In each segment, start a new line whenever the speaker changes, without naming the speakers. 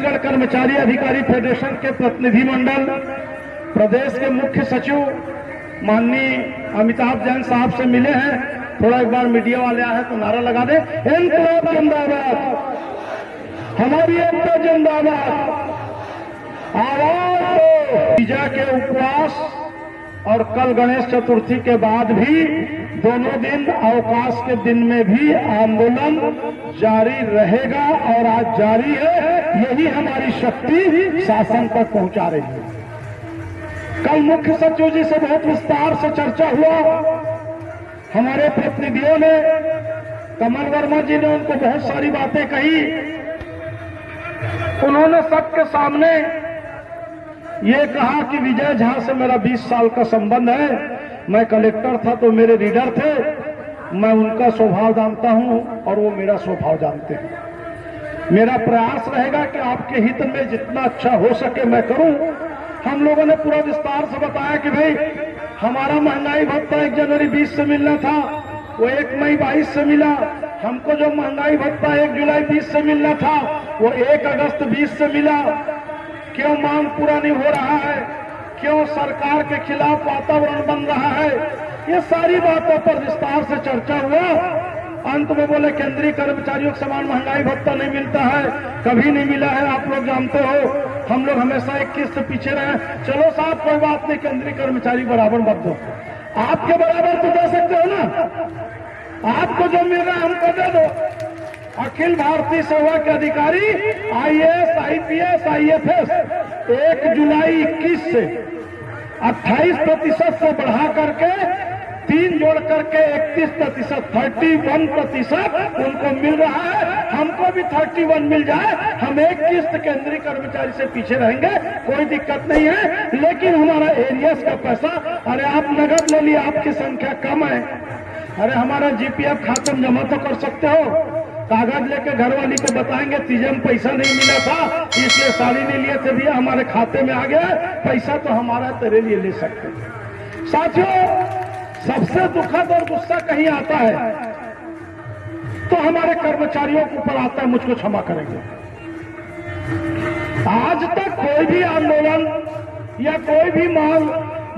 छत्तीसगढ़ कर्मचारी अधिकारी फेडरेशन के प्रतिनिधिमंडल, प्रदेश के मुख्य सचिव माननीय अमिताभ जैन साहब से मिले हैं। थोड़ा एक बार मीडिया वाले आए तो नारा लगा दे, इनकलाब जिंदाबाद, हमारी एकता जिंदाबाद। आवाज पूजा के उपवास और कल गणेश चतुर्थी के बाद भी दोनों दिन अवकाश के दिन में भी आंदोलन जारी रहेगा और आज जारी है। यही हमारी शक्ति शासन तक पहुंचा रही है। कल मुख्य सचिव जी से बहुत विस्तार से चर्चा हुआ। हमारे प्रतिनिधियों ने, कमल वर्मा जी ने उनको बहुत सारी बातें कही। उन्होंने सबके सामने ये कहा कि विजय झा से मेरा 20 साल का संबंध है। मैं कलेक्टर था तो मेरे रीडर थे, मैं उनका स्वभाव जानता हूं और वो मेरा स्वभाव जानते हैं। मेरा प्रयास रहेगा कि आपके हित में जितना अच्छा हो सके मैं करूं। हम लोगों ने पूरा विस्तार से बताया कि भाई हमारा महंगाई भत्ता 1 जनवरी 20 से मिलना था, वो 1 मई 22 से मिला। हमको जो महंगाई भत्ता 1 जुलाई 20 से मिलना था वो 1 अगस्त 20 से मिला। क्यों मांग पूरा नहीं हो रहा है? क्यों सरकार के खिलाफ वातावरण बन रहा है? ये सारी बातों पर विस्तार से चर्चा हुआ। अंत में बोले केंद्रीय कर्मचारियों को समान महंगाई भत्ता नहीं मिलता है, कभी नहीं मिला है, आप लोग जानते हो। हम लोग हमेशा एक किस्त पीछे रहे। चलो साहब कोई बात नहीं, केंद्रीय कर्मचारी बराबर मत दो, आपके बराबर तो दे सकते हो ना। आपको जो मिल रहा है हमको दे दो। अखिल भारतीय सेवा के अधिकारी आईएएस, आईपीएस, आईएफएस 1 जुलाई 21 से 28% से बढ़ा करके 3 जोड़ करके 31%, 31% उनको मिल रहा है। हमको भी 31 मिल जाए, हम एक किस्त केंद्रीय कर्मचारी से पीछे रहेंगे, कोई दिक्कत नहीं है। लेकिन हमारा एरियस का पैसा, अरे आप नगद ले लिए, आपकी संख्या कम है। अरे हमारा जीपीएफ खाते में जमा तो कर सकते हो। कागज लेके घरवाली को बताएंगे तीजे में पैसा नहीं मिला था इसलिए साड़ी नहीं लिए थे, भैया हमारे खाते में आ गया पैसा, तो हमारा तेरे लिए ले सकते हैं। साथियों, सबसे दुखद और गुस्सा कहीं आता है तो हमारे कर्मचारियों के ऊपर आता है। मुझको क्षमा करेंगे, आज तक कोई भी आंदोलन या कोई भी मांग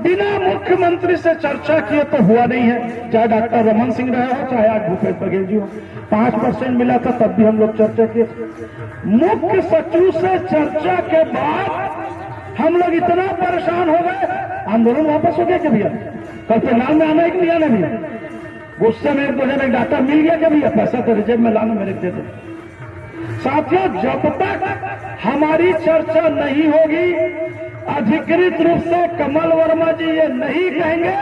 बिना मुख्यमंत्री से चर्चा किए तो हुआ नहीं है। चाहे डॉक्टर रमन सिंह रहे हो, चाहे आज भूपेश बघेल जी हो। 5% मिला था तब भी हम लोग चर्चा किए। मुख्य सचिव से चर्चा के बाद हम लोग इतना परेशान हो गए, आंदोलन वापस हो गया क्या भैया? कल पेनाल में आना है कि नहीं आना भैया? गुस्से में 1-2 जन डाटा मिल गया क्या भैया? पैसा तो रिजर्व में लाना, मेरे दे दो। साथियों, जब तक हमारी चर्चा नहीं होगी, अधिकृत रूप से कमल वर्मा जी ये नहीं कहेंगे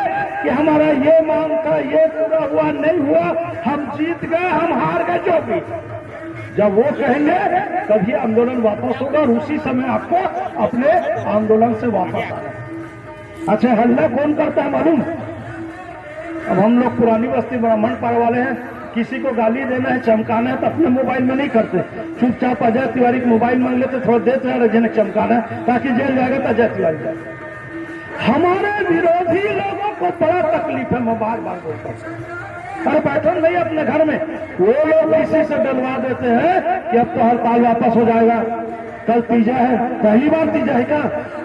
कि हमारा ये मांग था, ये पूरा हुआ नहीं हुआ, हम जीत गए, हम हार गए, जो भी, जब वो कहेंगे तभी आंदोलन वापस होगा और उसी समय आपको अपने आंदोलन से वापस आना। अच्छा, हल्ला कौन करता है मालूम? अब हम लोग पुरानी बस्ती ब्राह्मण पार वाले हैं, किसी को गाली देना है, चमकाना है तो अपने मोबाइल में नहीं करते, चुपचाप अजय तिवारी को मोबाइल मांग लेते, थोड़ा देते हैं रजन चमकाना है ताकि जेल जाएगा तो अजय तिवारी जाए। हमारे विरोधी लोगों को बड़ा तकलीफ है, मैं बार बार बोलता हूं। अरे बैठो नहीं अपने घर में, वो लोग इसी से डलवा देते हैं कि अब तो हड़ताल वापस हो जाएगा, कल तीजा है। पहली बार तीजा है क्या?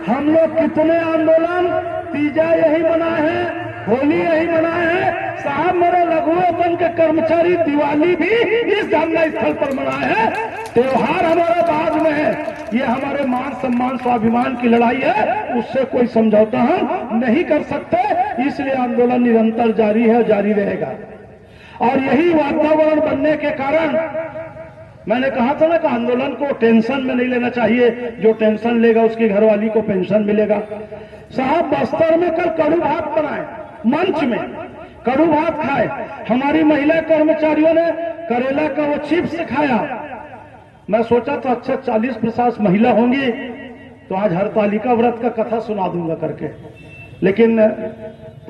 हम लोग कितने आंदोलन तीजा यही मनाए हैं, होली यही मनाए हैं साहब। मेरे लघु वेतन के कर्मचारी दिवाली भी इस धरना स्थल पर मनाए हैं। त्योहार हमारा बाद में है, ये हमारे मान सम्मान स्वाभिमान की लड़ाई है, उससे कोई समझौता हम नहीं कर सकते। इसलिए आंदोलन निरंतर जारी है, जारी रहेगा। और यही वातावरण बनने के कारण मैंने कहा था ना कि आंदोलन को टेंशन में नहीं लेना चाहिए, जो टेंशन लेगा उसकी घरवाली को पेंशन मिलेगा। साहब, बस्तर में कल कड़ू भात बनाए, मंच में कड़ू भात खाए। हमारी महिला कर्मचारियों ने करेला का वो चिप्स खाया। मैं सोचा तो अच्छा 40-50 महिला होंगी तो आज हरतालिका व्रत का कथा सुना दूंगा करके, लेकिन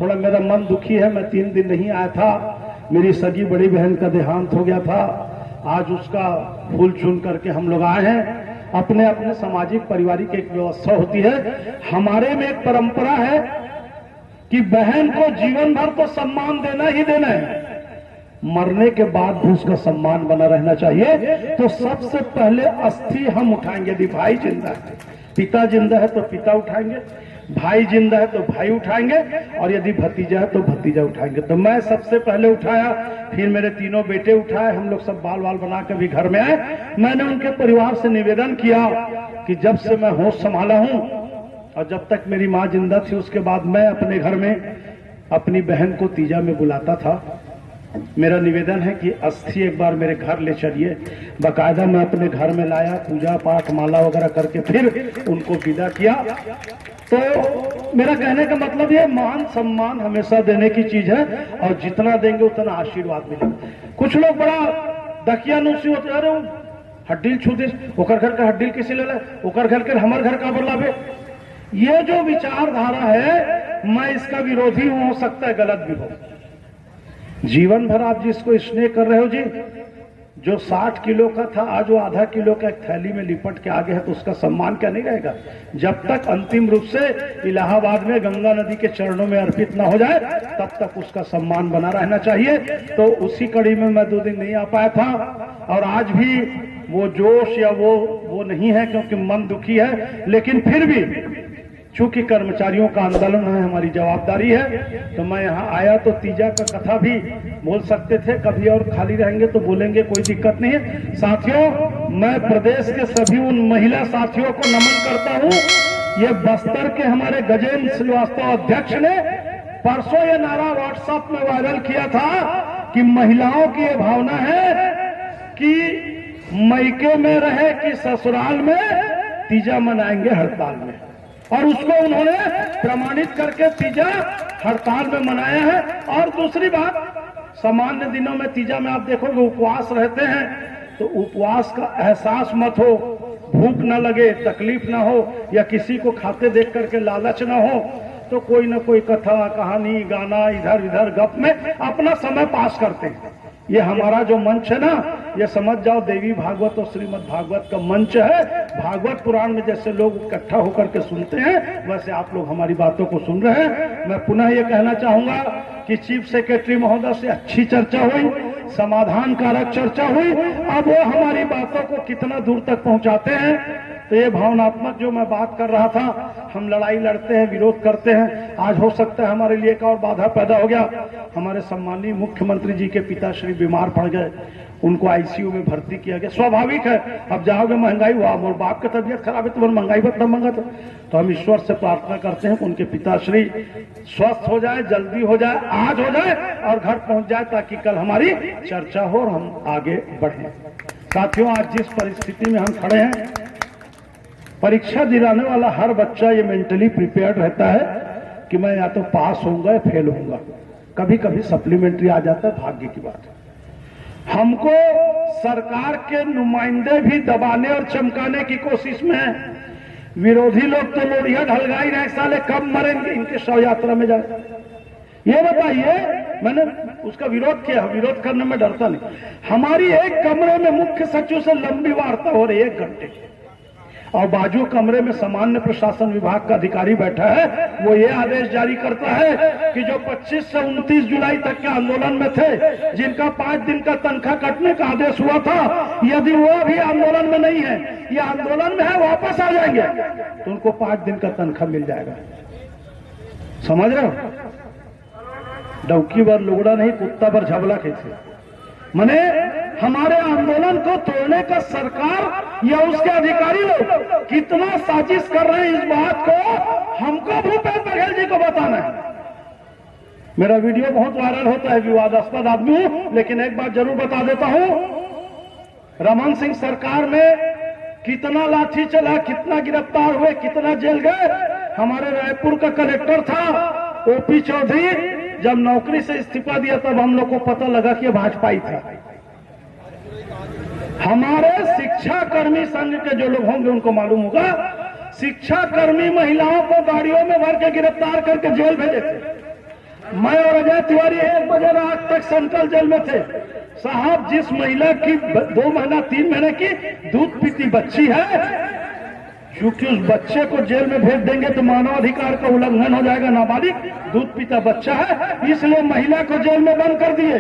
थोड़ा मेरा मन दुखी है। मैं 3 दिन नहीं आया था, मेरी सगी बड़ी बहन का देहांत हो गया था। आज उसका फूल चुन करके हम लोग आए हैं। अपने अपने सामाजिक पारिवारिक एक व्यवस्था होती है। हमारे में एक परंपरा है कि बहन को जीवन भर तो सम्मान देना ही देना है। मरने के बाद भी उसका सम्मान बना रहना चाहिए। तो सबसे पहले अस्थि हम उठाएंगे। यदि भाई जिंदा है, पिता जिंदा है तो पिता उठाएंगे, भाई जिंदा है तो भाई उठाएंगे, और यदि भतीजा है तो भतीजा उठाएंगे। तो मैं सबसे पहले उठाया, फिर मेरे तीनों बेटे उठाए, हम लोग सब बाल बाल बना के भी घर में आए। मैंने उनके परिवार से निवेदन किया कि जब से मैं होश संभाला हूं और जब तक मेरी माँ जिंदा थी, उसके बाद मैं अपने घर में अपनी बहन को तीजा में बुलाता था। मेरा निवेदन है कि अस्थि एक बार मेरे घर ले चलिए। बाकायदा मैं अपने घर में लाया, पूजा पाठ माला वगैरह करके फिर उनको विदा किया। तो मेरा कहने का मतलब ये, मान सम्मान हमेशा देने की चीज है, और जितना देंगे उतना आशीर्वाद मिलेगा। कुछ लोग बड़ा दकियानुसी होते, अरे हड्डील छू दे, ओकर घर का हड्डील किसी ले, ओकर घर के हमार घर का बदलावे। ये जो विचारधारा है, मैं इसका विरोधी हो सकता है गलत भी हो। जीवन भर आप जिसको स्नेह कर रहे हो जी, जो 60 किलो का था आज वो आधा किलो का एक थैली में लिपट के आगे है, तो उसका सम्मान क्या नहीं रहेगा? जब तक अंतिम रूप से इलाहाबाद में गंगा नदी के चरणों में अर्पित ना हो जाए, तब तक उसका सम्मान बना रहना चाहिए। तो उसी कड़ी में मैं 2 दिन नहीं आ पाया था, और आज भी वो जोश या वो नहीं है, क्योंकि मन दुखी है। लेकिन फिर भी चूंकि कर्मचारियों का आंदोलन है, हमारी जवाबदारी है, तो मैं यहाँ आया। तो तीजा का कथा भी बोल सकते थे, कभी और खाली रहेंगे तो बोलेंगे, कोई दिक्कत नहीं है। साथियों, मैं प्रदेश के सभी उन महिला साथियों को नमन करता हूँ। ये बस्तर के हमारे गजेंद्र श्रीवास्तव अध्यक्ष ने परसों ये नारा व्हाट्सएप में वायरल किया था कि महिलाओं की ये भावना है कि मैके में रहे कि ससुराल में, तीजा मनाएंगे हड़ताल में, और उसको उन्होंने प्रमाणित करके तीजा हड़ताल में मनाया है। और दूसरी बात, सामान्य दिनों में तीजा में आप देखोगे उपवास रहते हैं, तो उपवास का एहसास मत हो, भूख न लगे, तकलीफ ना हो, या किसी को खाते देख करके लालच ना हो, तो कोई ना कोई कथा कहानी गाना इधर उधर गप में अपना समय पास करते हैं। ये हमारा जो मंच है ना, ये समझ जाओ देवी भागवत और श्रीमद् भागवत का मंच है। भागवत पुराण में जैसे लोग इकट्ठा होकर के सुनते हैं, वैसे आप लोग हमारी बातों को सुन रहे हैं। मैं पुनः ये कहना चाहूंगा कि चीफ सेक्रेटरी महोदय से अच्छी चर्चा हुई, समाधान कारक चर्चा हुई। अब वो हमारी बातों को कितना दूर तक पहुंचाते हैं, तो ये भावनात्मक जो मैं बात कर रहा था, हम लड़ाई लड़ते हैं, विरोध करते हैं। आज हो सकता है हमारे लिए एक और बाधा पैदा हो गया। हमारे सम्मानीय मुख्यमंत्री जी के पिताश्री बीमार पड़ गए, उनको आईसीयू में भर्ती किया गया। स्वाभाविक है, अब जाओगे महंगाई हुआ, मोर बाप की तबीयत खराब है तो महंगाई बता मंगा। तो हम ईश्वर से प्रार्थना करते हैं कि उनके पिताश्री स्वस्थ हो जाए, जल्दी हो जाए, आज हो जाए और घर पहुंच जाए, ताकि कल हमारी चर्चा हो और हम आगे बढ़े। साथियों, आज जिस परिस्थिति में हम खड़े हैं, परीक्षा दिलाने वाला हर बच्चा ये मेंटली प्रिपेयर्ड रहता है कि मैं या तो पास होऊंगा या फेल होऊंगा। कभी कभी सप्लीमेंट्री आ जाता है, भाग्य की बात है। हमको सरकार के नुमाइंदे भी दबाने और चमकाने की कोशिश में है। विरोधी लोग तो लोरिया ढलगाई रहे, साले कब मरेंगे, इनके शव यात्रा में जाए। ये बताइए, मैंने उसका विरोध किया, विरोध करने में डरता नहीं। हमारी एक कमरे में मुख्य सचिव से लंबी वार्ता हो रही है 1 घंटे, और बाजू कमरे में सामान्य प्रशासन विभाग का अधिकारी बैठा है। वो ये आदेश जारी करता है कि जो 25 से 29 जुलाई तक के आंदोलन में थे, जिनका 5 दिन का तनख्वाह कटने का आदेश हुआ था, यदि वो भी आंदोलन में नहीं है, ये आंदोलन में है, वापस आ जाएंगे, तो उनको 5 दिन का तनख्वाह मिल जाएगा। समझ रहे हो? डौकी पर लुगड़ा नहीं, कुत्ता पर झबला कैसे। माने हमारे आंदोलन को तोड़ने का सरकार या उसके अधिकारी लोग कितना साजिश कर रहे हैं, इस बात को हमको भूपेश बघेल जी को बताना है। मेरा वीडियो बहुत वायरल होता है, विवादास्पद आदमी हूं, लेकिन एक बात जरूर बता देता हूं, रमन सिंह सरकार में कितना लाठी चला, कितना गिरफ्तार हुए, कितना जेल गए। हमारे रायपुर का कलेक्टर था ओपी चौधरी, जब नौकरी से इस्तीफा दिया तब हम लोग को पता लगा कि भाजपाई था। हमारे शिक्षा कर्मी संघ के जो लोग होंगे उनको मालूम होगा, शिक्षा कर्मी महिलाओं को गाड़ियों में भर के गिरफ्तार करके जेल भेजे थे। मैं और अजय तिवारी 1 बजे रात तक सेंट्रल जेल में थे। साहब, जिस महिला की 2 महीना 3 महीने की दूध पीती बच्ची है, क्योंकि उस बच्चे को जेल में भेज देंगे तो मानवाधिकार का उल्लंघन हो जाएगा। नाबालिग दूध पीता बच्चा है, इसलिए महिला को जेल में बंद कर दिए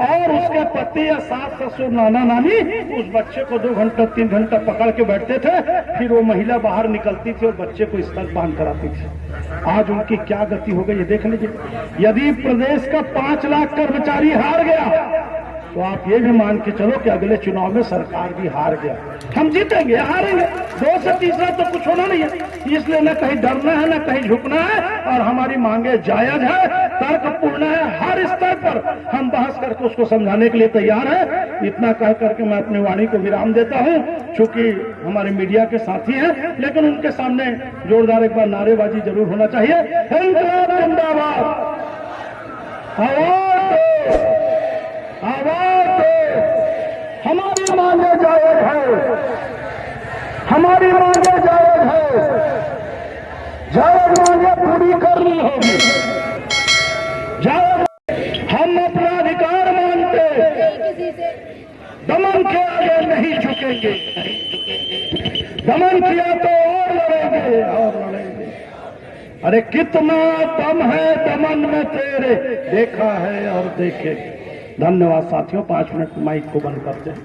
और उसके पति या सास ससुर नाना नानी उस बच्चे को 2 घंटा 3 घंटा पकड़ के बैठते थे, फिर वो महिला बाहर निकलती थी और बच्चे को स्तनपान कराती थी। आज उनकी क्या गति हो गई ये देख लीजिए। यदि प्रदेश का 5 लाख कर्मचारी हार गया तो आप ये भी मान के चलो कि अगले चुनाव में सरकार भी हार गया। हम जीतेंगे हारेंगे, 2 से तीसरा तो कुछ होना नहीं है। इसलिए न कहीं डरना है न कहीं झुकना है और हमारी मांगे जायज है, तर्कपूर्ण है। हर स्तर पर हम बहस करके उसको समझाने के लिए तैयार है। इतना कह करके मैं अपनी वाणी को विराम देता हूँ। चूंकि हमारे मीडिया के साथी हैं, लेकिन उनके सामने जोरदार एक बार नारेबाजी जरूर होना चाहिए। इंकलाब जिंदाबाद, आवाज दो, हमारी मांगे जायज है, हमारी मांगे जायज है, जायज मांगे पूरी करनी होगी। जायज हम अपना अधिकार मानते, दमन के आगे नहीं झुकेंगे। दमन किया तो और लड़ेंगे और लड़ेंगे। अरे कितना दम है दमन में तेरे, देखा है और देखेंगे। धन्यवाद साथियों। 5 मिनट माइक को बंद करते हैं।